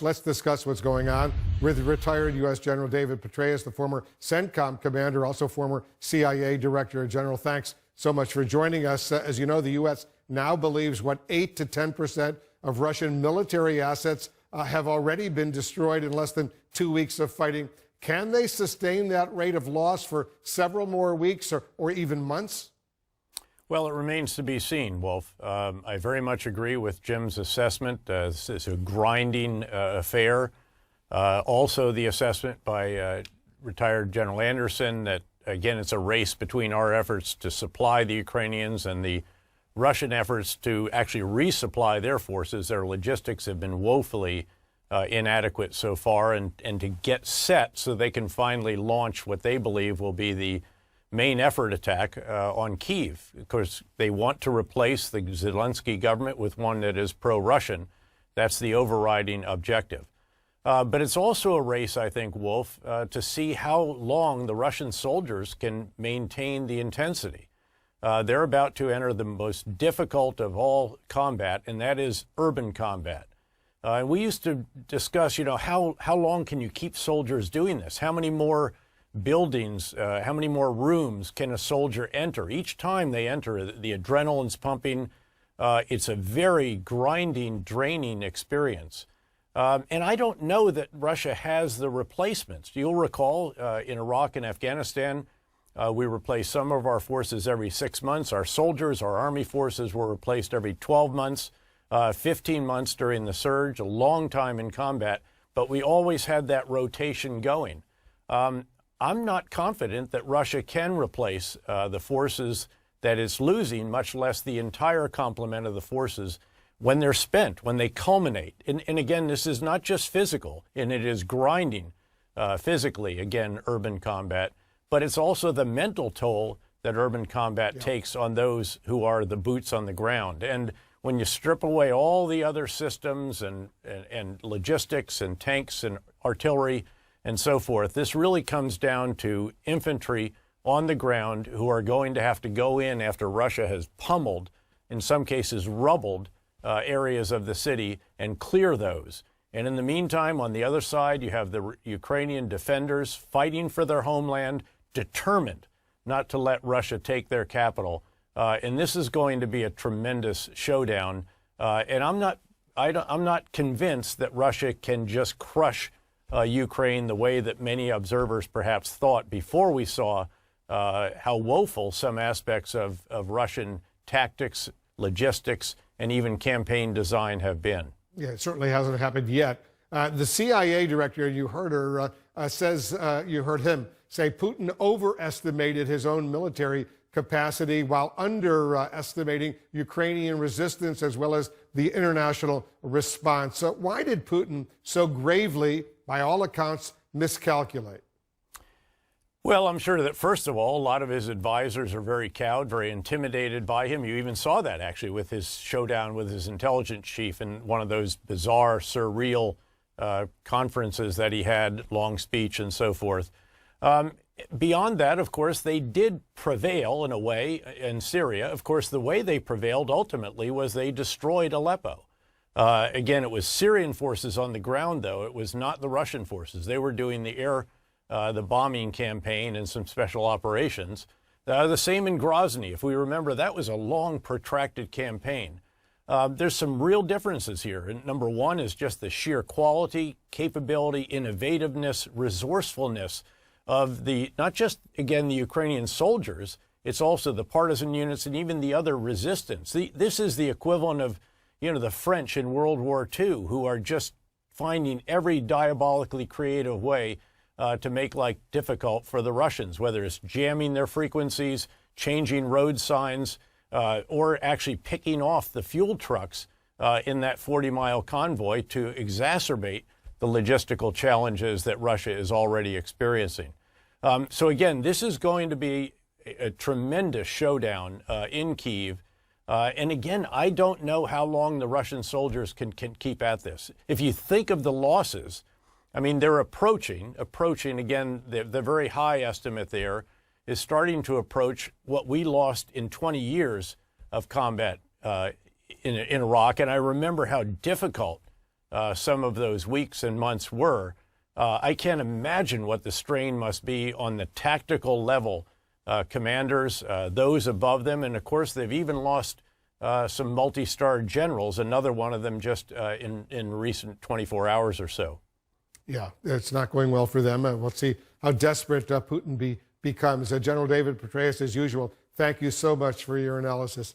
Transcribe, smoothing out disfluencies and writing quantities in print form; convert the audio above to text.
Let's discuss what's going on with retired U.S. General David Petraeus, the former CENTCOM commander, also former CIA Director General. Thanks so much for joining us. As you know, the U.S. now believes 8 to 10% of Russian military assets have already been destroyed in less than 2 weeks of fighting. Can they sustain that rate of loss for several more weeks or even months? Well, it remains to be seen, Wolf. I very much agree with Jim's assessment. This is a grinding affair. Also, the assessment by retired General Anderson that, again, it's a race between our efforts to supply the Ukrainians and the Russian efforts to actually resupply their forces. Their logistics have been woefully inadequate so far, and to get set so they can finally launch what they believe will be the main effort attack on Kyiv. Of course, they want to replace the Zelensky government with one that is pro-Russian. That's the overriding objective. But it's also a race, I think, Wolf, to see how long the Russian soldiers can maintain the intensity. They're about to enter the most difficult of all combat, and that is urban combat. And we used to discuss, how long can you keep soldiers doing this? How many more buildings, how many more rooms can a soldier enter? Each time they enter, the adrenaline's pumping. It's a very grinding, draining experience. And I don't know that Russia has the replacements. You'll recall in Iraq and Afghanistan, we replaced some of our forces every 6 months. Our soldiers, our army forces were replaced every 12 months, 15 months during the surge, a long time in combat. But we always had that rotation going. I'm not confident that Russia can replace the forces that it's losing, much less the entire complement of the forces when they're spent, when they culminate. And again, this is not just physical, and it is grinding physically, again, urban combat, but it's also the mental toll that urban combat takes on those who are the boots on the ground. And when you strip away all the other systems and logistics and tanks and artillery and so forth, this really comes down to infantry on the ground who are going to have to go in after Russia has pummeled, in some cases rubbled, areas of the city and clear those. And in the meantime, on the other side, you have the Ukrainian defenders fighting for their homeland, determined not to let Russia take their capital. And this is going to be a tremendous showdown. And I'm not convinced that Russia can just crush Ukraine the way that many observers perhaps thought before we saw how woeful some aspects of Russian tactics, logistics, and even campaign design have been. Yeah, it certainly hasn't happened yet. The CIA director, you heard her, you heard him say Putin overestimated his own military capacity while underestimating Ukrainian resistance as well as the international response. So why did Putin so gravely, by all accounts, miscalculate? Well, I'm sure that, first of all, a lot of his advisors are very cowed, very intimidated by him. You even saw that, actually, with his showdown with his intelligence chief in one of those bizarre, surreal conferences that he had, long speech and so forth. Beyond that, of course, they did prevail in a way in Syria. Of course, the way they prevailed ultimately was they destroyed Aleppo. Again, it was Syrian forces on the ground, though. It was not the Russian forces. They were doing the bombing campaign and some special operations. The same in Grozny. If we remember, that was a long, protracted campaign. There's some real differences here. And number one is just the sheer quality, capability, innovativeness, resourcefulness of not just, again, the Ukrainian soldiers, it's also the partisan units and even the other resistance. This is the equivalent of, the French in World War II, who are just finding every diabolically creative way to make life difficult for the Russians, whether it's jamming their frequencies, changing road signs, or actually picking off the fuel trucks in that 40-mile convoy to exacerbate the logistical challenges that Russia is already experiencing. So again, this is going to be a tremendous showdown in Kyiv. And again, I don't know how long the Russian soldiers can keep at this. If you think of the losses, I mean, they're approaching, again, the very high estimate there is starting to approach what we lost in 20 years of combat in Iraq. And I remember how difficult some of those weeks and months were, I can't imagine what the strain must be on the tactical level. Commanders, those above them, and of course they've even lost some multi-star generals, another one of them just in recent 24 hours or so. Yeah, it's not going well for them. We'll see how desperate Putin becomes. General David Petraeus, as usual, thank you so much for your analysis.